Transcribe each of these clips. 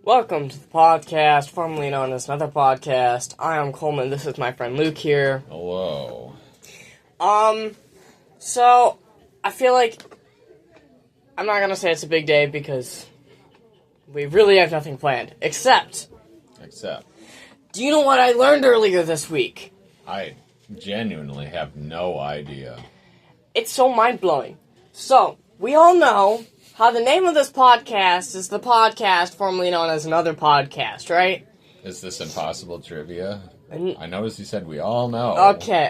Welcome to the podcast, formerly known as Another Podcast. I am Coleman. This is my friend Luke here. Hello. So, I feel like I'm not gonna say it's a big day because we really have nothing planned. Except, do you know what I learned earlier this week? I genuinely have no idea. It's so mind-blowing. So, we all know how the name of this podcast is the podcast formerly known as Another Podcast, right? Is this impossible trivia? And- I noticed you said we all know. Okay.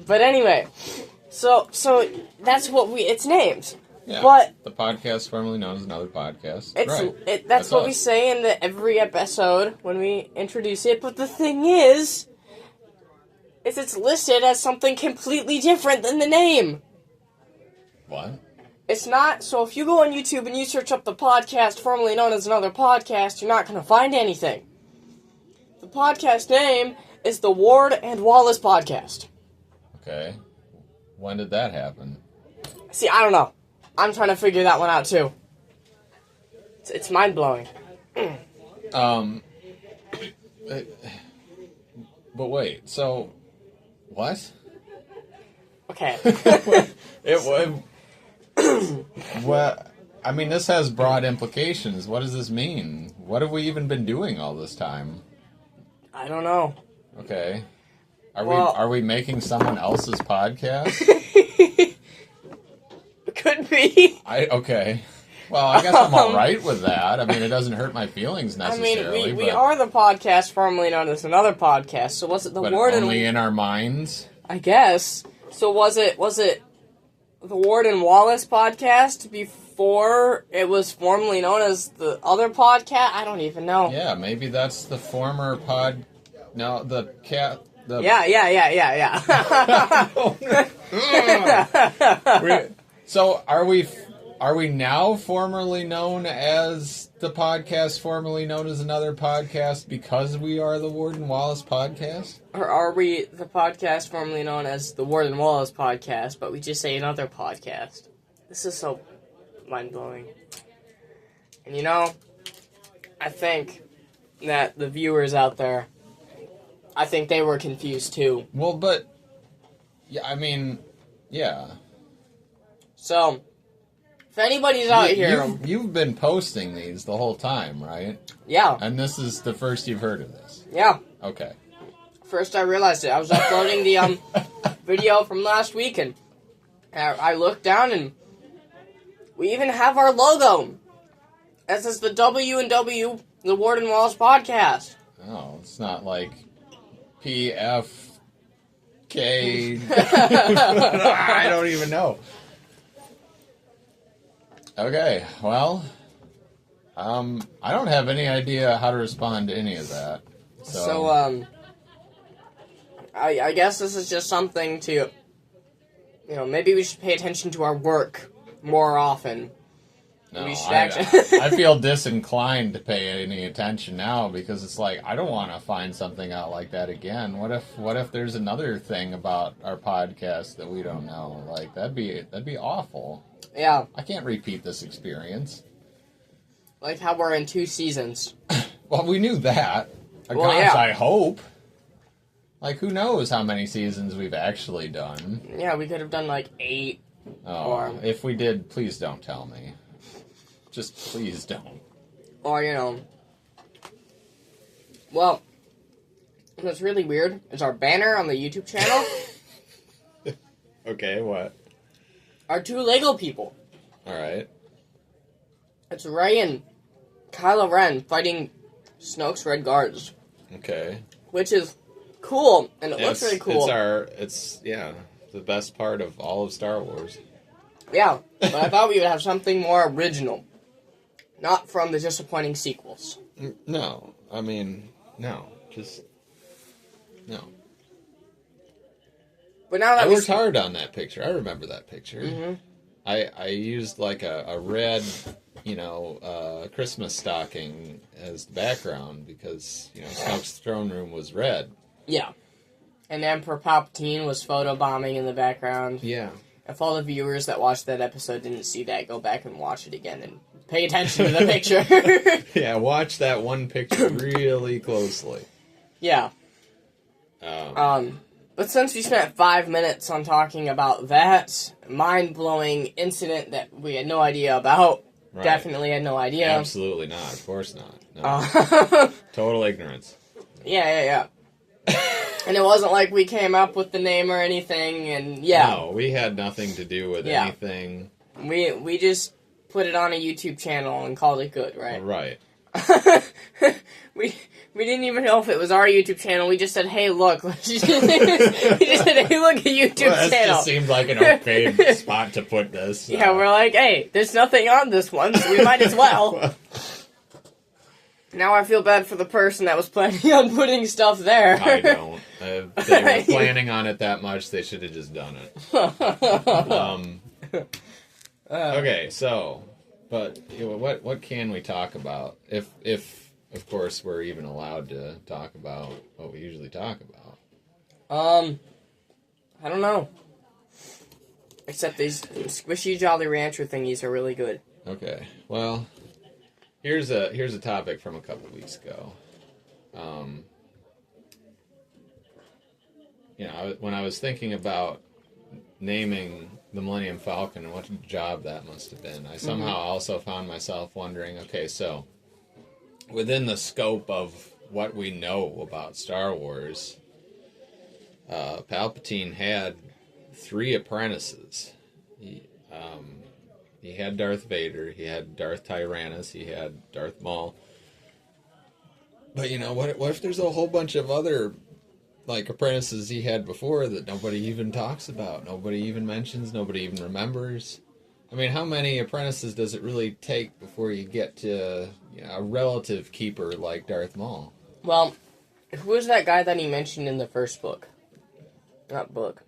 But anyway, so that's what it's named. Yeah, but the podcast formerly known as Another Podcast. That's what us. we say in every episode when we introduce it. But the thing is it's listed as something completely different than the name. What? It's not, so if you go on YouTube and you search up the podcast formerly known as Another Podcast, you're not going to find anything. The podcast name is the Ward and Wallace Podcast. Okay. When did that happen? See, I don't know. I'm trying to figure that one out, too. It's mind-blowing. But wait, so... What? Okay. What? I mean, this has broad implications. What does this mean? What have we even been doing all this time? I don't know. Okay. Well- Are we making someone else's podcast? Could be. Okay. Well, I guess I'm all right with that. I mean, it doesn't hurt my feelings I necessarily. mean, we are the podcast formerly known as Another Podcast, so was it the but Ward only and... in our minds. I guess. So was it the Ward and Wallace Podcast before it was formerly known as the other podcast? I don't even know. Yeah, maybe that's the former pod. No, the cat. The Yeah. So are we now formerly known as the podcast formerly known as Another Podcast because we are the Ward and Wallace Podcast? Or are we the podcast formerly known as the Ward and Wallace Podcast, but we just say Another Podcast? This is so mind-blowing. And you know, I think that the viewers out there, I think they were confused too. Well, but yeah, I mean, yeah. So, if anybody's out here... You've been posting these the whole time, right? Yeah. And this is the first you've heard of this? Yeah. Okay. First I realized it. I was uploading the video from last week, and I looked down, and we even have our logo. This is the W&W, the Ward and Wallace Podcast. Oh, it's not like PFK. I don't even know. Okay, well, I don't have any idea how to respond to any of that. So, I guess this is just something to, maybe we should pay attention to our work more often. no, we should I feel disinclined to pay any attention now because it's like I don't want to find something out like that again. What if there's another thing about our podcast that we don't know? Like that'd be awful. Yeah. I can't repeat this experience. Like how we're in 2 seasons. Well, we knew that. Well, Gosh, yeah. I hope. Like, who knows how many seasons we've actually done? Yeah, we could have done like 8. Oh, Or- if we did, please don't tell me. Just please don't. Or, well, what's really weird is our banner on the YouTube channel Okay, what? are 2 Lego people. Alright. It's Rey and Kylo Ren fighting Snoke's Red Guards, Okay. which is cool, and it looks really cool. It's the best part of all of Star Wars. Yeah, but I thought we would have something more original. Not from the disappointing sequels. No, I mean, no. Just, no. But now that I we worked hard on that picture. I remember that picture. Mm-hmm. I used like a red, Christmas stocking as the background because, Snoke's throne room was red. Yeah. And Emperor Palpatine was photobombing in the background. Yeah. If all the viewers that watched that episode didn't see that, go back and watch it again and pay attention to the picture. Yeah, watch that one picture really closely. Yeah. But since we spent 5 minutes on talking about that mind-blowing incident that we had no idea about, Right. definitely had no idea. Absolutely not. Of course not. No. Total ignorance. Yeah. And it wasn't like we came up with the name or anything, and yeah. No, we had nothing to do with anything. We just put it on a YouTube channel and called it good, right? Right. We didn't even know if it was our YouTube channel. We just said, "Hey, look." We just said, "Hey, look, a YouTube Well, channel." Just seemed like an okay spot to put this. Yeah, we're like, "Hey, there's nothing on this one, so we might as well." Now I feel bad for the person that was planning on putting stuff there. I don't. If they were planning on it that much, they should have just done it. Okay, so, but what can we talk about? If of course we're even allowed to talk about what we usually talk about. I don't know. Except these squishy Jolly Rancher thingies are really good. Okay, well, here's a topic from a couple weeks ago. When I was thinking about naming the Millennium Falcon and what job that must have been, I somehow also found myself wondering, okay, so within the scope of what we know about Star Wars, Palpatine had 3 apprentices. He had Darth Vader, he had Darth Tyrannus, he had Darth Maul. But what if there's a whole bunch of other apprentices he had before that nobody even talks about, nobody even mentions, nobody even remembers? I mean, how many apprentices does it really take before you get to a relative keeper like Darth Maul? Well, who was that guy that he mentioned in the first book? Not book.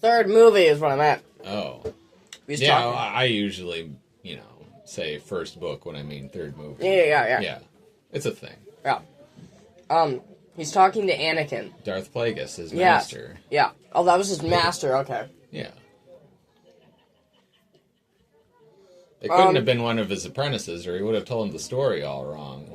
Third movie is what I'm at. Oh. Yeah, I usually, say first book when I mean third movie. Yeah. Yeah, it's a thing. Yeah. He's talking to Anakin. Darth Plagueis, his master. Yeah. Oh, that was his master, okay. Yeah. It couldn't have been one of his apprentices, or he would have told him the story all wrong.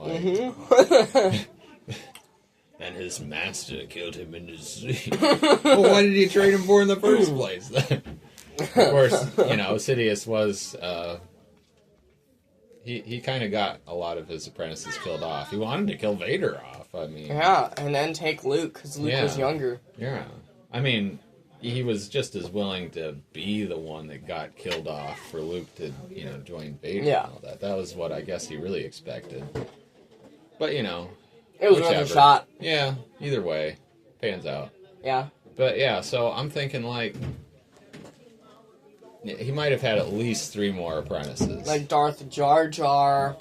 And his master killed him in his sleep. Well, why did he train him for in the first place, then? Of course, Sidious was... He kind of got a lot of his apprentices killed off. He wanted to kill Vader off, I mean... Yeah, and then take Luke, because Luke was younger. Yeah. I mean... He was just as willing to be the one that got killed off for Luke to, join Vader and all that. That was what I guess he really expected. But, it was worth a shot. Yeah, either way. Pans out. Yeah. But, yeah, so I'm thinking, he might have had at least 3 more apprentices. Like Darth Jar Jar.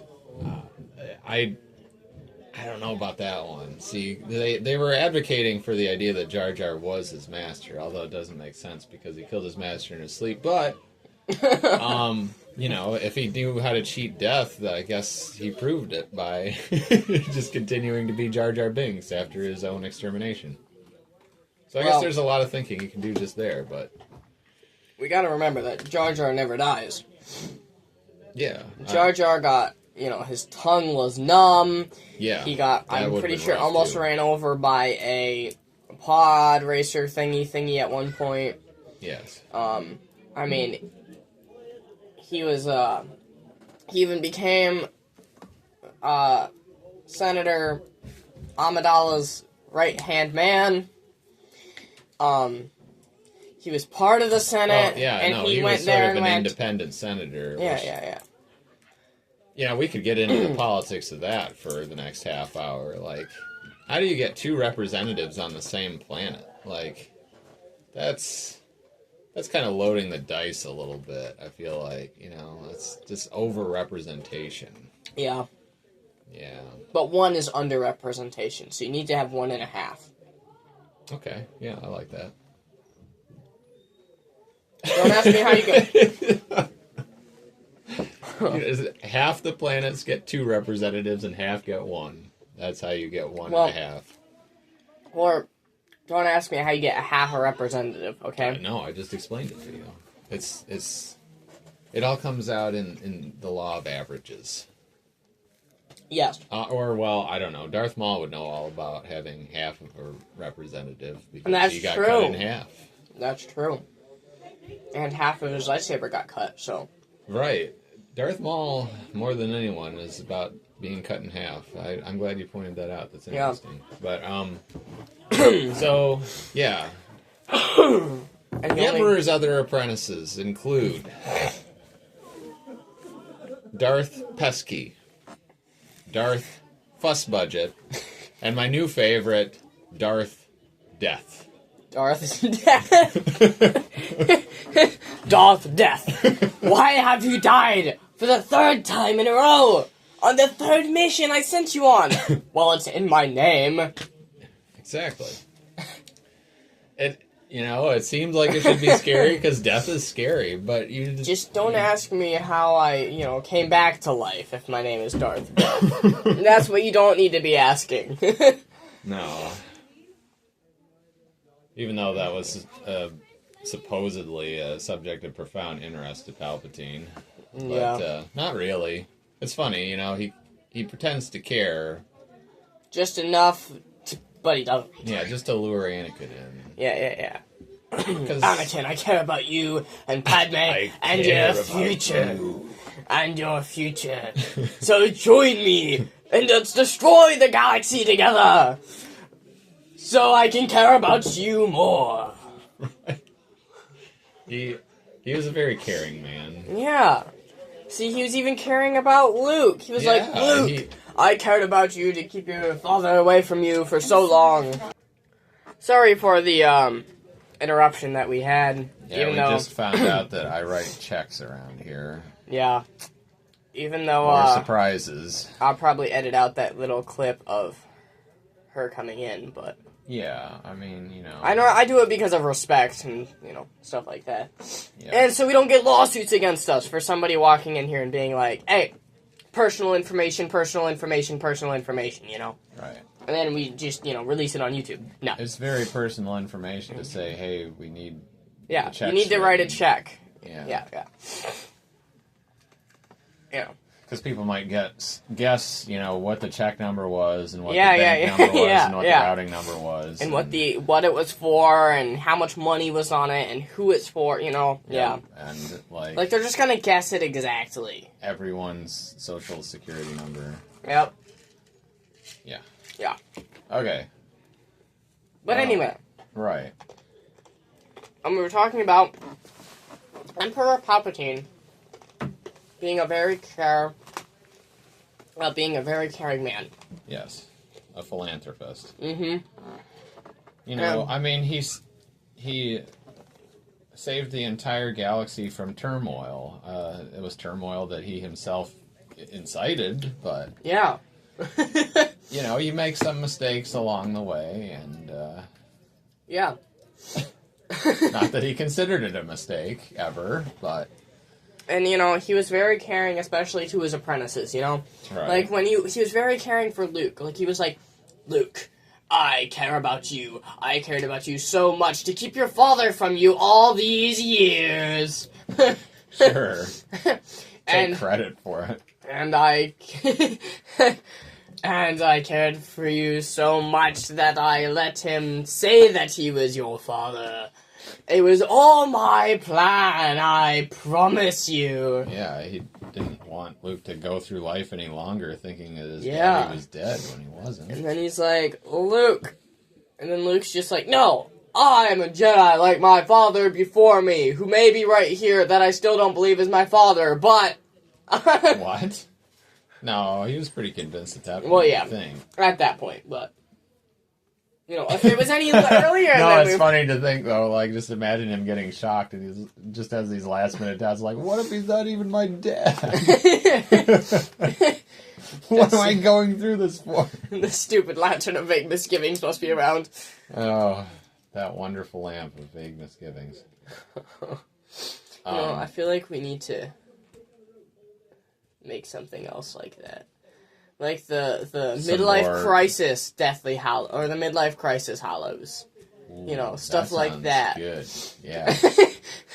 I don't know about that one. See, they were advocating for the idea that Jar Jar was his master, although it doesn't make sense because he killed his master in his sleep. But, if he knew how to cheat death, I guess he proved it by just continuing to be Jar Jar Binks after his own extermination. So I guess there's a lot of thinking he can do just there, but... We gotta remember that Jar Jar never dies. Yeah. Jar Jar got... his tongue was numb. Yeah. He got, I'm pretty sure, almost ran over by a pod racer thingy at one point. Yes. I mean, he was, he even became, Senator Amidala's right-hand man. He was part of the Senate. He went was there sort of and an independent senator. Yeah. Yeah, we could get into the politics of that for the next half hour. How do you get 2 representatives on the same planet? That's kind of loading the dice a little bit, I feel like. It's just over-representation. Yeah. Yeah. But 1 is under-representation, so you need to have 1.5. Okay, yeah, I like that. Don't ask me how you go. Half the planets get 2 representatives and half get 1. That's how you get 1.5. Or, don't ask me how you get a half a representative, okay? No, I just explained it to you. It's It all comes out in the law of averages. Yes. Well, I don't know. Darth Maul would know all about having half of a representative because that's he got true. cut in half. That's true. And half of his lightsaber got cut, so. Right. Darth Maul, more than anyone, is about being cut in half. I'm glad you pointed that out. That's interesting. Yeah. But, so, yeah. And The Emperor's other apprentices include Darth Pesky, Darth Fuss Budget, and my new favorite, Darth Death. Darth Death. Darth Death. Why have you died for the 3rd time in a row? On the 3rd mission I sent you on. Well, it's in my name. Exactly. It seems like it should be scary because death is scary, but you just don't ask me how I, came back to life if my name is Darth Death. That's what you don't need to be asking. No. Even though that was supposedly a subject of profound interest to Palpatine. But, yeah. Not really. It's funny, he pretends to care. Just enough, but he doesn't. Yeah, just to lure Anakin in. Yeah. Anakin, I care about you and Padme and your future. And your future. So join me and let's destroy the galaxy together. So I can care about you more. He was a very caring man. Yeah. See, he was even caring about Luke. He was like, Luke, I cared about you to keep your father away from you for so long. Sorry for the interruption that we had. Yeah, we just found out that I write checks around here. Yeah. Even though more surprises. I'll probably edit out that little clip of her coming in, but yeah, I mean, I know I do it because of respect and, stuff like that. Yeah. And so we don't get lawsuits against us for somebody walking in here and being like, hey, personal information, Right. And then we just, release it on YouTube. No. It's very personal information to say, hey, we need you need to write a check. Yeah. Yeah. Because people might guess, what the check number was and what the Yeah, bank number was and what the routing number was. And what it was for and how much money was on it and who it's for, Yeah. And, like, they're just gonna guess it exactly. Everyone's social security number. Yep. Yeah. Yeah. Okay. But anyway. Right. We were talking about Emperor Palpatine being a very caring man. Yes. A philanthropist. Mm-hmm. I mean, he saved the entire galaxy from turmoil. It was turmoil that he himself incited, but... Yeah. You make some mistakes along the way, and... Yeah. Not that he considered it a mistake, ever, but... And, he was very caring, especially to his apprentices, Right. Like, when he was very caring for Luke. Like, he was like, Luke, I care about you. I cared about you so much to keep your father from you all these years. Sure. Take credit for it. And I cared for you so much that I let him say that he was your father. It was all my plan, I promise you. Yeah, he didn't want Luke to go through life any longer thinking that his daddy was dead when he wasn't. And then he's like, Luke. And then Luke's just like, no, I am a Jedi like my father before me, who may be right here that I still don't believe is my father, but... What? No, he was pretty convinced at that point. Well, yeah, at that point, but... if it was any earlier... No, it's funny to think, though, like, just imagine him getting shocked and he just has these last-minute doubts, like, what if he's not even my dad? What am I going through this for? The stupid lantern of vague misgivings must be around. Oh, that wonderful lamp of vague misgivings. I feel like we need to make something else like that. Like the midlife crisis Deathly Hallow, or the midlife crisis Hallows. Ooh, stuff like that. Good. Yeah.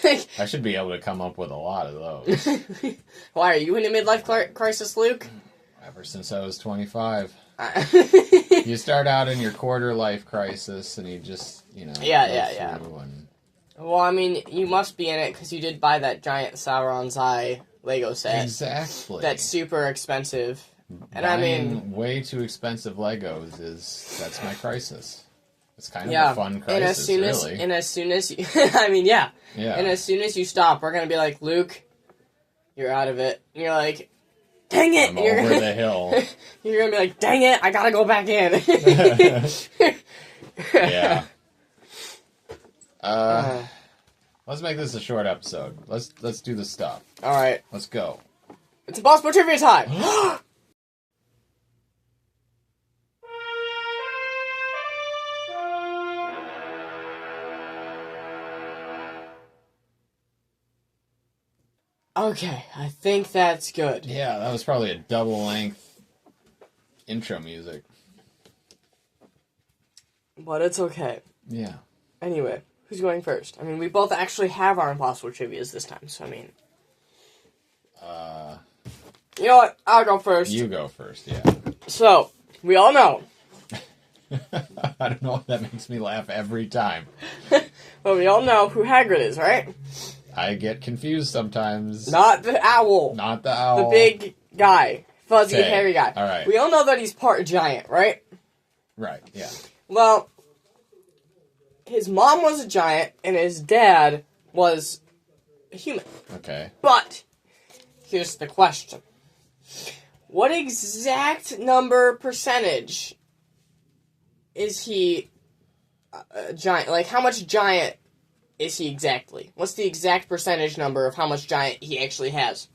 I should be able to come up with a lot of those. Why, are you in a midlife crisis, Luke? Ever since I was 25. You start out in your quarter life crisis, and you just, Yeah. Well, I mean, you must be in it because you did buy that giant Sauron's Eye Lego set. Exactly. That's super expensive. And Buying way too expensive Legos that's my crisis. It's kind of a fun crisis, really. And as soon as you, I mean, yeah. And as soon as you stop, we're going to be like, Luke, you're out of it. And you're like, dang it! I'm over the hill. You're going to be like, dang it, I got to go back in. Yeah. Let's make this a short episode. Let's do the stuff. All right. Let's go. It's Impossible Trivia time! Okay, I think that's good. Yeah, that was probably a double-length intro music. But it's okay. Yeah. Anyway, who's going first? I mean, we both actually have our Impossible Trivias this time, so I mean... You know what? I'll go first. You go first, yeah. So, we all know. I don't know, that makes me laugh every time. Well, we all know who Hagrid is, right? I get confused sometimes. Not the owl. Not the owl. The big guy. Fuzzy, hairy guy. All right. We all know that he's part giant, right? Right, yeah. Well, his mom was a giant, and his dad was a human. Okay. But, here's the question. What exact percentage is he a giant? Like, how much giant is he exactly? What's the exact percentage number of how much giant he actually has?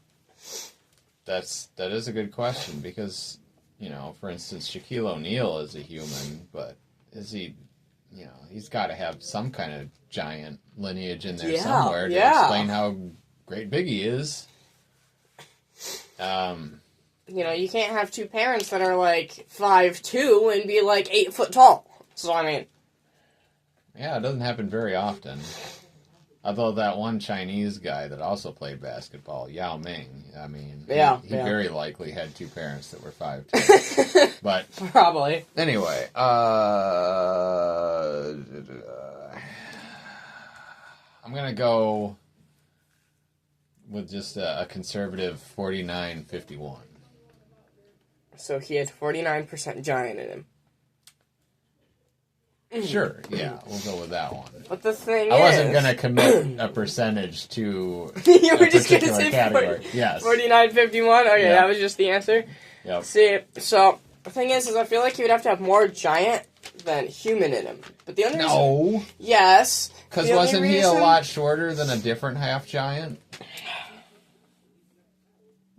That is a good question, because, for instance, Shaquille O'Neal is a human, but is he, he's got to have some kind of giant lineage in there somewhere to explain how great big he is. You can't have two parents that are like 5'2" and be like 8 foot tall. So, I mean... Yeah, it doesn't happen very often. Although that one Chinese guy that also played basketball, Yao Ming, I mean, he very likely had two parents that were 5'2". But probably. Anyway, I'm gonna go with just a conservative 49-51. So he had 49% giant in him. Sure, yeah, we'll go with that one. But the thing I wasn't going to commit a percentage to you were a just particular gonna say category. Yes. 49-51? Okay, that was just the answer? Yep. See, so, the thing is I feel like he would have to have more giant than human in him. But the only reason... No. Yes. Because wasn't he a lot shorter than a different half-giant?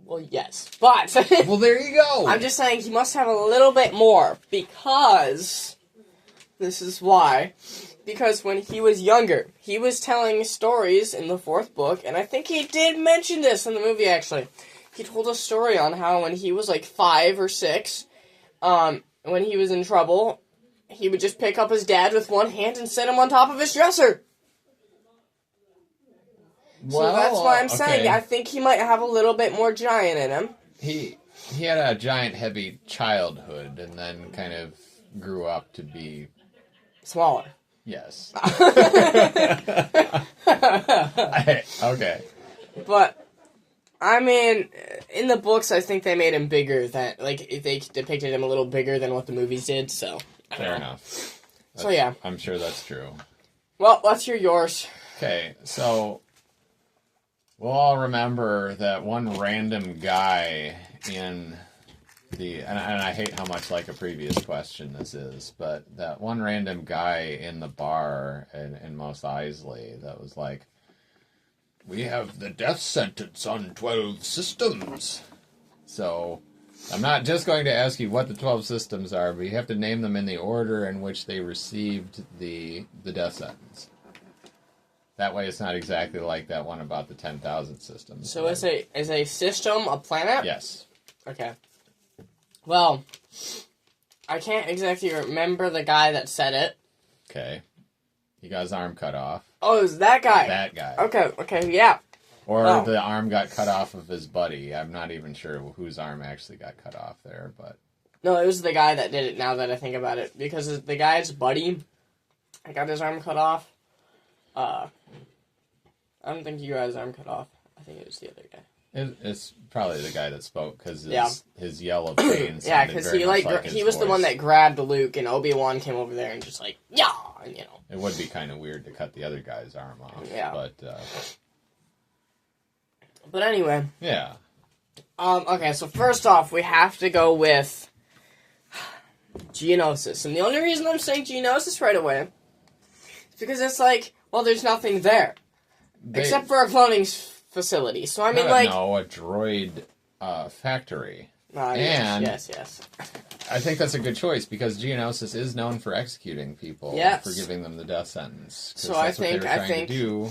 Well, yes. But... well, there you go. I'm just saying he must have a little bit more, because... This is why. Because when he was younger, he was telling stories in the 4th book, and I think he did mention this in the movie, actually. He told a story on how when he was like 5 or 6, when he was in trouble, he would just pick up his dad with one hand and set him on top of his dresser. Well, so that's why I'm saying I think he might have a little bit more giant in him. He had a giant, heavy childhood, and then kind of grew up to be... smaller. Yes. Okay. But, I mean, in the books, I think they made him bigger than, like, they depicted him a little bigger than what the movies did, so. Fair enough. So, yeah. I'm sure that's true. Well, let's hear yours. Okay, so we'll all remember that one random guy in and I hate how much like a previous question this is, but that one random guy in the bar in Mos Eisley that was like, we have the death sentence on 12 systems. So I'm not just going to ask you what the 12 systems are, but you have to name them in the order in which they received the death sentence. That way it's not exactly like that one about the 10,000 systems. So is a system a planet? Yes. Okay. Well, I can't exactly remember the guy that said it. Okay. He got his arm cut off. Oh, it was that guy. That guy. Okay, yeah. Or Oh. the arm got cut off of his buddy. I'm not even sure whose arm actually got cut off there, but... No, it was the guy that did it, now that I think about it. Because the guy's buddy got his arm cut off. I don't think he got his arm cut off. I think it was the other guy. It's probably the guy that spoke, because his yell of pain yeah, because he was the one that grabbed Luke, and Obi-Wan came over there and just like, yeah, and, you know. It would be kind of weird to cut the other guy's arm off. Yeah. But anyway. Yeah. Okay, so first off, we have to go with Geonosis. And the only reason I'm saying Geonosis right away is because it's like, well, there's nothing there. Except for a cloning facility. So, I mean, like... No, a droid factory. And yes. I think that's a good choice, because Geonosis is known for executing people. Yes. For giving them the death sentence. So that's what they were trying to do.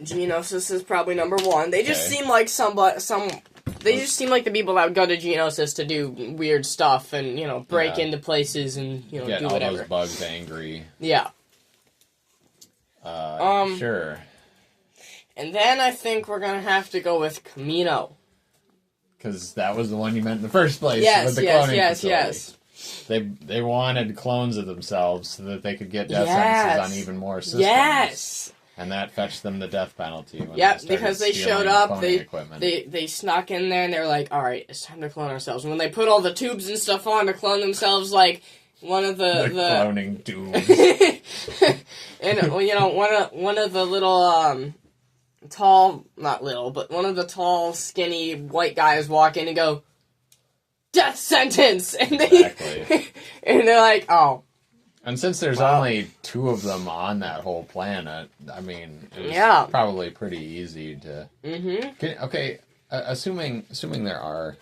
Geonosis is probably number one. They just seem like they just seem like the people that would go to Geonosis to do weird stuff and, you know, break into places and, you know, get do all whatever. those bugs angry. Yeah. Sure. And then I think we're gonna have to go with Camino. Because that was the one you meant in the first place. Yes, with the cloning facility. They wanted clones of themselves so that they could get death sentences on even more systems. Yes. And that fetched them the death penalty. When Because they showed up, they snuck in there, and they were like, alright, it's time to clone ourselves. And when they put all the tubes and stuff on to clone themselves, like, one of the cloning tubes. and, you know, one of the little, tall, not little, but one of the tall, skinny, white guys walk in and go, death sentence! And Exactly. and they're like, oh. And since there's only 2 of them on that whole planet, I mean, it was probably pretty easy to... Mm-hmm. Assuming there are...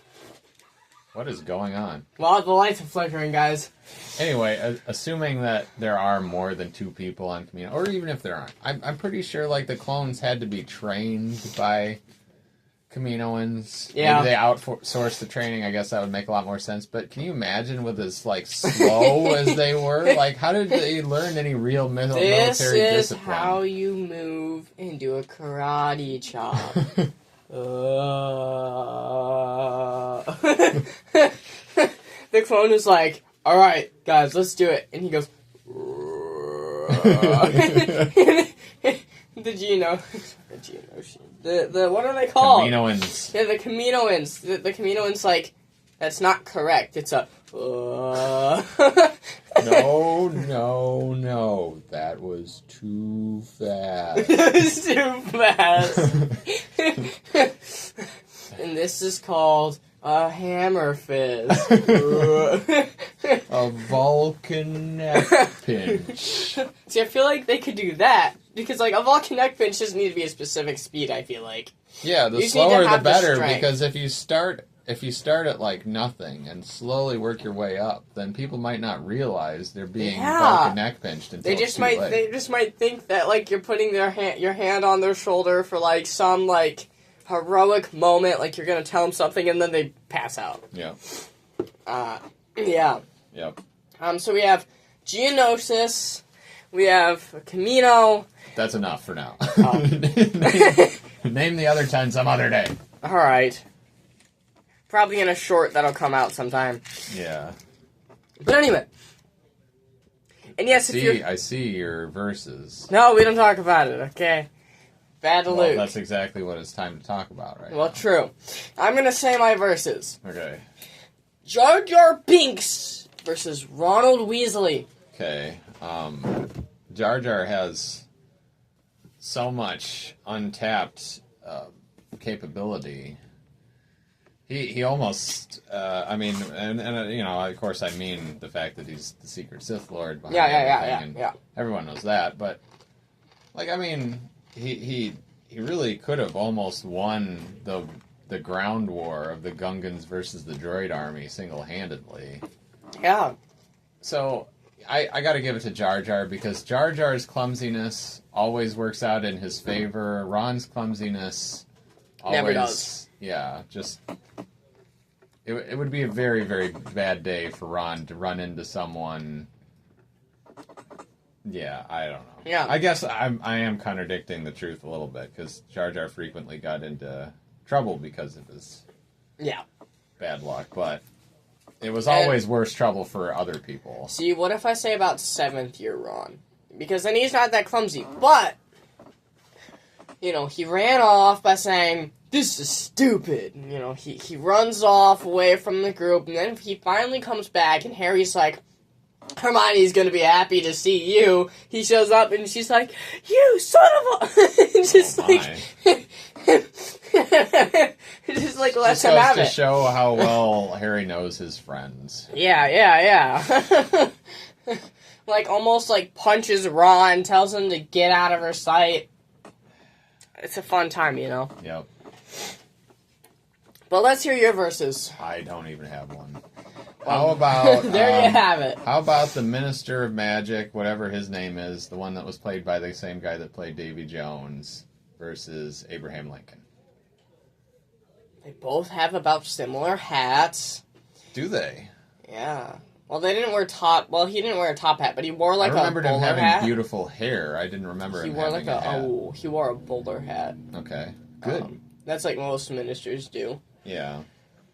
What is going on? Well, the lights are flickering, guys. Anyway, assuming that there are more than 2 people on Camino, or even if there aren't, I'm pretty sure, like, the clones had to be trained by Kaminoans. Yeah. Maybe they outsourced the training. I guess that would make a lot more sense. But can you imagine with as, like, slow as they were? Like, how did they learn any real military discipline? This is how you move and do a karate chop. The clone is like, alright, guys, let's do it. And he goes, the what are they called? Kaminoans. Yeah, the Kaminoans. The Kaminoans, like, that's not correct. It's a, No. That was too fast. It's too fast. And this is called a hammer fist. A Vulcan neck pinch. See, I feel like they could do that. Because, like, a Vulcan neck pinch doesn't need to be a specific speed, I feel like. Yeah, the slower the better, because if you start at, like, nothing and slowly work your way up, then people might not realize they're being Vulcan neck pinched until it's too late. They just might think that, like, you're putting your hand on their shoulder for, like, some, like, heroic moment, like you're gonna tell them something, and then they pass out. Yeah. Yeah. Yep. So we have Geonosis, we have Camino. That's enough for now. Name the other 10 some other day. Alright. Probably in a short that'll come out sometime. Yeah. But anyway. And yes, I see your verses. No, we don't talk about it, okay? Bad to Luke. That's exactly what it's time to talk about right now. Well, true. I'm gonna say my verses. Okay. Jar Jar Binks versus Ronald Weasley. Okay. Jar Jar has so much untapped capability. He almost, I mean, and you know, of course I mean the fact that he's the secret Sith Lord behind everything. Yeah. Everyone knows that, but, like, I mean, he really could have almost won the ground war of the Gungans versus the droid army single-handedly. Yeah. So, I gotta give it to Jar Jar, because Jar Jar's clumsiness always works out in his favor. Ron's clumsiness always... Never does. Yeah, just... It would be a very, very bad day for Ron to run into someone Yeah, I don't know. Yeah. I guess I am contradicting the truth a little bit, because Jar Jar frequently got into trouble because of his bad luck, but it was always worse trouble for other people. See, what if I say about 7th year Ron? Because then he's not that clumsy, but, he ran off by saying, "This is stupid." He runs off away from the group, and then he finally comes back, and Harry's like, "Hermione's gonna be happy to see you." He shows up, and she's like, "You son of a..." Just just like lets him have it. To show how well Harry knows his friends. Yeah. Like, almost, punches Ron, tells him to get out of her sight. It's a fun time, Yep. But let's hear your verses. I don't even have one. How about... there you have it. How about the Minister of Magic, whatever his name is, the one that was played by the same guy that played Davy Jones, versus Abraham Lincoln? They both have about similar hats. Do they? Yeah. Well, they didn't wear top... Well, he didn't wear a top hat, but he wore, like, a bowler hat. I remembered him having beautiful hair. I didn't remember him having a hat. He wore a bowler hat. Okay. Good. That's like most ministers do. Yeah.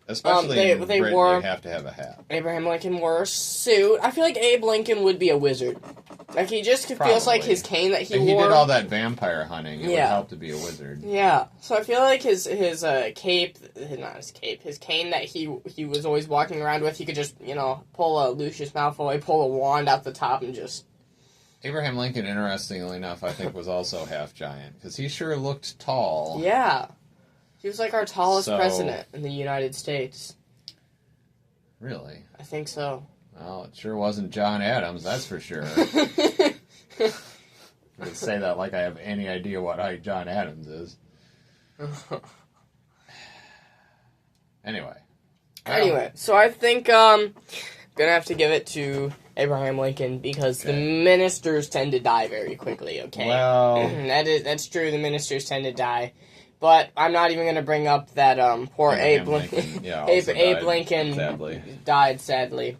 Especially in Britain, you have to have a hat. Abraham Lincoln wore a suit. I feel like Abe Lincoln would be a wizard. Like, he just feels like his cane that he wore... He did all that vampire hunting. It would help to be a wizard. Yeah. So I feel like his cape... Not his cape. His cane that he was always walking around with, he could just, pull a Lucius Malfoy, pull a wand out the top and just... Abraham Lincoln, interestingly enough, I think was also half giant. Because he sure looked tall. Yeah. He was like our tallest president in the United States. Really? I think so. Well, it sure wasn't John Adams, that's for sure. I would say that like I have any idea what height John Adams is. Anyway, so I think I'm gonna have to give it to Abraham Lincoln because the ministers tend to die very quickly. Okay, well, that's true. The ministers tend to die. But I'm not even going to bring up that poor Abe Lincoln. Abe Lincoln died sadly.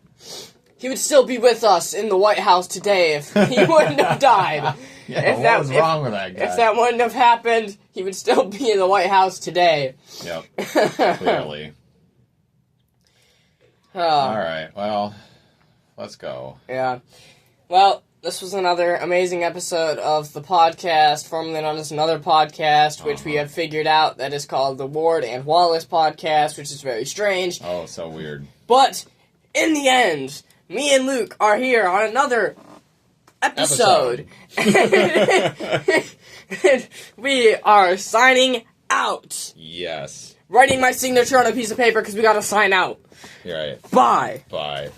He would still be with us in the White House today if he wouldn't have died. What was wrong with that guy? If that wouldn't have happened, he would still be in the White House today. Yep, clearly. All right, well, let's go. Yeah. Well... This was another amazing episode of the podcast, formerly known as Another Podcast, which we have figured out that is called the Ward and Wallace Podcast, which is very strange. Oh, so weird. But, in the end, me and Luke are here on another episode. And we are signing out. Yes. Writing my signature on a piece of paper because we gotta sign out. Right. Bye. Bye.